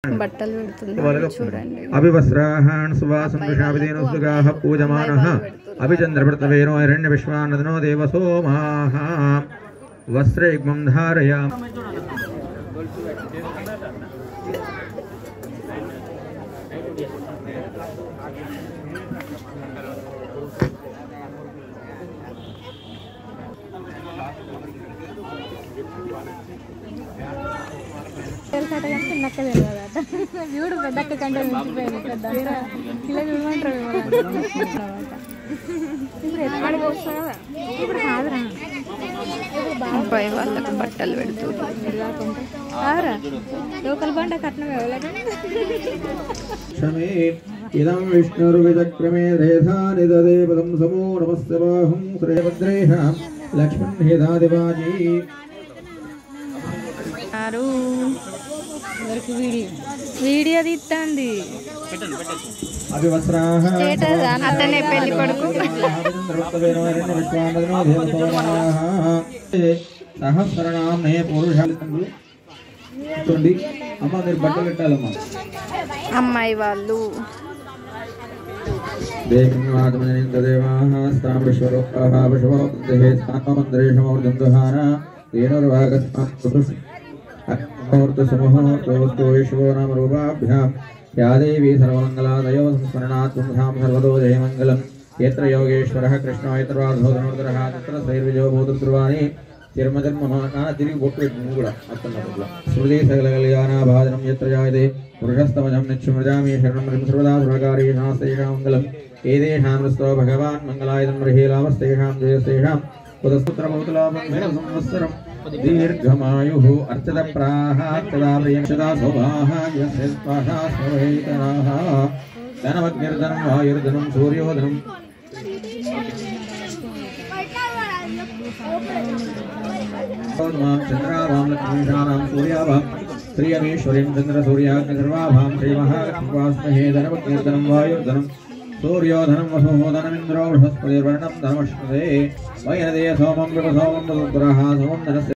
బట్టలు పెడుతున్నారు చూడండి. అభివస్రాహాన్ సువాసం ఋషావిదేను సుగాః పూజమానః అభిచంద్రభృతవేనో హిరణ్య విశ్వానదనో దేవసోమాః వస్త్రైగ్మం ధారయామి. వీడు పెద్దక్క కంటే మించిపోయింది. పెద్ద ఇలా చూడమంటారు అబ్బాయి వాళ్ళకు బట్టలు పెడుతున్నారు. లోకల్ బండ కట్నం ఇదం విష్ణుర్విచక్రమే రేధాని దదేవతం సమో నమస్తే బాహుం శ్రీభద్రేహ లక్ష్మణ్ హేదాదివాజీ. వీడియో తీస్తుంది. అతనే పెళ్లి కొడుకు. సహస్రనామే పురుషాలు అమ్మ మీరు బట్టలు పెట్టాలమ్మా. అమ్మాయి వాళ్ళు या देवी सर्वमंगलादयो संस्मरणात् पुंसां सर्वतो जयमंगलम्. यत्र योगेश्वरः कृष्णो यत्र वासुदेवः तत्र श्रीर्विजयो भूतध्रुवाणि तिरुमजन्ममाना तिरिగి బొట్టు పెట్టింది కూడా అర్థమవుతుందా. స్మృతి సకల కళ్యాణాభాజనం యత్ర జాయతే పురుషస్తమజం నిత్యమృజామి శరణం సర్వదా సర్వకారీ శాస్త్రేషాం మంగళం. ఏదేషాం స్తవ భగవాన్ మంగళాయుధం మృహేలామస్తేషాం జయస్తేషాం పుత్రపౌత్రలాభం సంవత్సరం దీర్ఘమాయుః అర్చత ప్రాహార్చదా ప్రియంచదా సౌభాగ్యస్య స్వాహాస్వైతనాః ధనమగ్నిర్ధనం వాయుర్ధనం సూర్యోధనం చంద్రాభాం లక్ష్మీశానాం సూర్యాభాం శ్రియమేశ్వరీం చంద్ర సూర్యాగ్నిర్వాభాం శ్రీమహాలక్ష్మీవాస్మహే ధనమగ్నిర్ధనం వాయుర్ధనం సూర్యోధనం వసోధనమింద్రో బృహస్పతిర్వర్ణం ధనమశ్నుతే వైనదే సోమం విపసోమం వసుగ్రహ సోమం ధనస్య